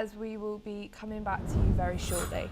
as we will be coming back to you very shortly.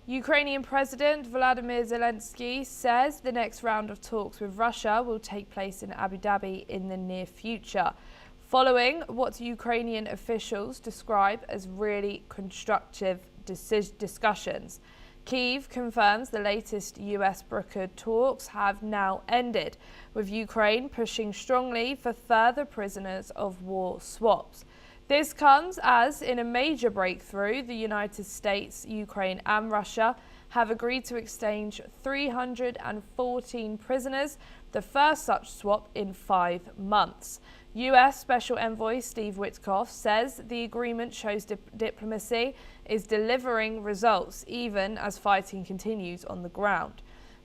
Ukrainian President Volodymyr Zelenskyy says the next round of talks with Russia will take place in Abu Dhabi in the near future, following what Ukrainian officials describe as really constructive discussions. Kyiv confirms the latest US-brokered talks have now ended, with Ukraine pushing strongly for further prisoners of war swaps. This comes as, in a major breakthrough, the United States, Ukraine and Russia have agreed to exchange 314 prisoners, the first such swap in 5 months. US Special Envoy Steve Witkoff says the agreement shows diplomacy is delivering results even as fighting continues on the ground.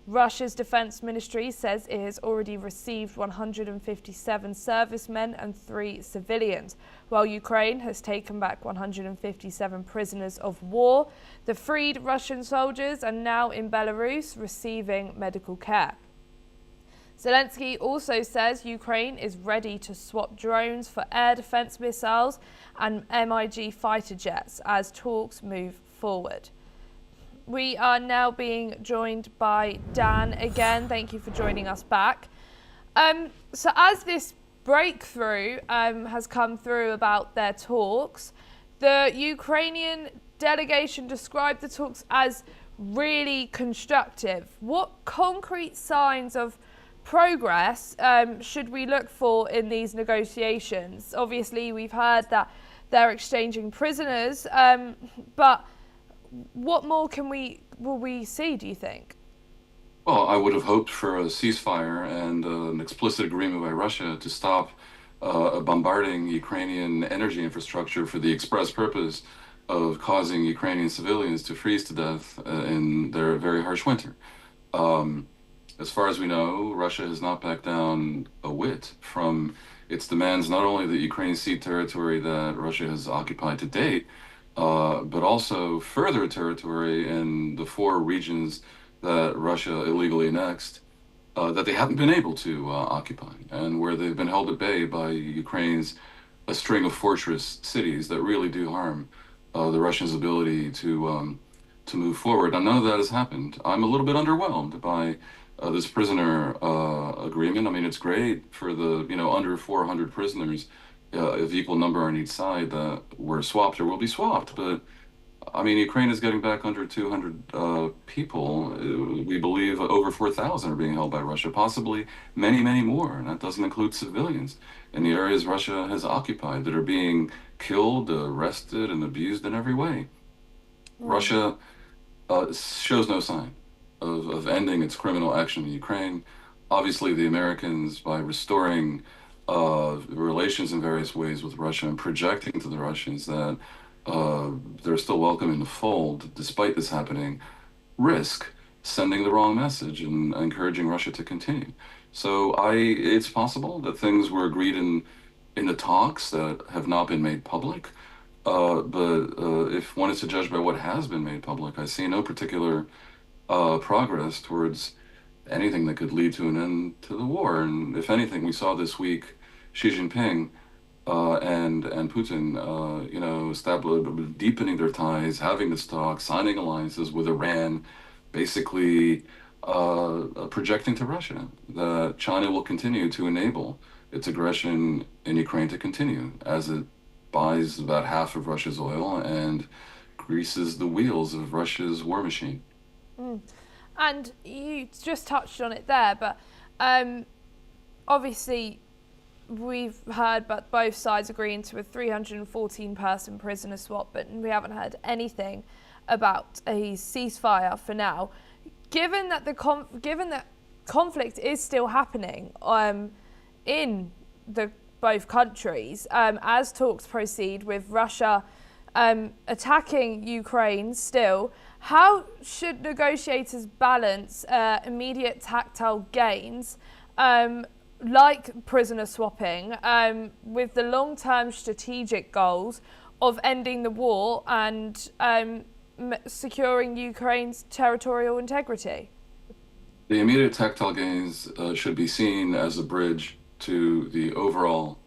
Russia's defense ministry says it has already received 157 servicemen and 3 civilians, while Ukraine has taken back 157 prisoners of war. The freed Russian soldiers are now in Belarus receiving medical care. Zelenskyy also says Ukraine is ready to swap drones for air defense missiles and MiG fighter jets as talks move forward. We are now being joined by Dan again. Thank you for joining us back. So as this breakthrough has come through about their talks, the Ukrainian delegation described the talks as really constructive. What concrete signs of progress should we look for in these negotiations? Obviously, we've heard that they're exchanging prisoners, but what more will we see, do you think? Well, I would have hoped for a ceasefire and an explicit agreement by Russia to stop bombarding Ukrainian energy infrastructure for the express purpose of causing Ukrainian civilians to freeze to death in their very harsh winter. As far as we know, Russia has not backed down a whit from its demands, not only that Ukraine cede territory that Russia has occupied to date, but also further territory in the 4 regions that Russia illegally annexed that they haven't been able to occupy, and where they've been held at bay by Ukraine's a string of fortress cities that really do harm the Russians' ability to move forward. Now, none of that has happened. I'm a little bit underwhelmed by this prisoner agreement. I mean, it's great for the under 400 prisoners of equal number on each side that were swapped or will be swapped. But I mean, Ukraine is getting back under 200 people. We believe over 4,000 are being held by Russia, possibly many, many more. And that doesn't include civilians in the areas Russia has occupied that are being killed, arrested, and abused in every way. Russia shows no sign of ending its criminal action in Ukraine. Obviously, the Americans, by restoring relations in various ways with Russia and projecting to the Russians that they're still welcome in the fold, despite this happening, risk sending the wrong message and encouraging Russia to continue. So it's possible that things were agreed in the talks that have not been made public. But if one is to judge by what has been made public, I see no particular progress towards anything that could lead to an end to the war. And if anything, we saw this week Xi Jinping and Putin, deepening their ties, having this talk, signing alliances with Iran, basically projecting to Russia that China will continue to enable its aggression in Ukraine to continue as it buys about half of Russia's oil and greases the wheels of Russia's war machine. And you just touched on it there, but obviously we've heard about both sides agreeing to a 314-person prisoner swap, but we haven't heard anything about a ceasefire for now. Given that conflict is still happening in both countries, as talks proceed with Russia attacking Ukraine still, how should negotiators balance immediate tactile gains like prisoner swapping with the long-term strategic goals of ending the war and securing Ukraine's territorial integrity? The immediate tactile gains should be seen as a bridge to the overall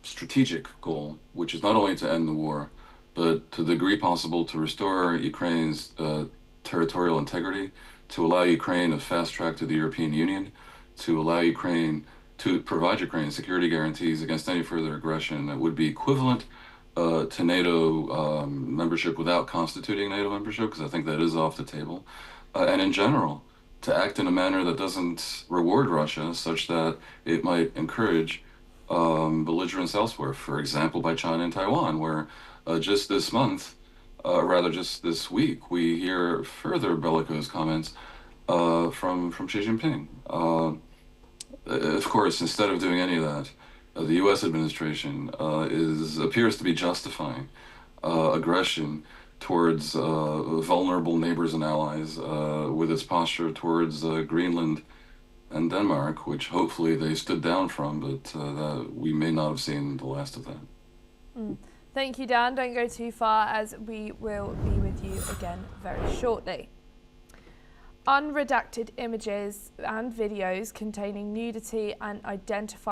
strategic goal, which is not only to end the war, but to the degree possible to restore Ukraine's territorial integrity, to allow Ukraine a fast track to the European Union, to allow Ukraine to provide Ukraine security guarantees against any further aggression that would be equivalent to NATO membership without constituting NATO membership, because I think that is off the table. And in general, to act in a manner that doesn't reward Russia, such that it might encourage belligerence elsewhere, for example, by China and Taiwan, where just this month, rather just this week, we hear further bellicose comments from Xi Jinping. Of course, instead of doing any of that, the U.S. administration appears to be justifying aggression towards vulnerable neighbors and allies with its posture towards Greenland and Denmark, which hopefully they stood down from, but we may not have seen the last of that. Thank you, Dan. Don't go too far, as we will be with you again very shortly. Unredacted images and videos containing nudity and identified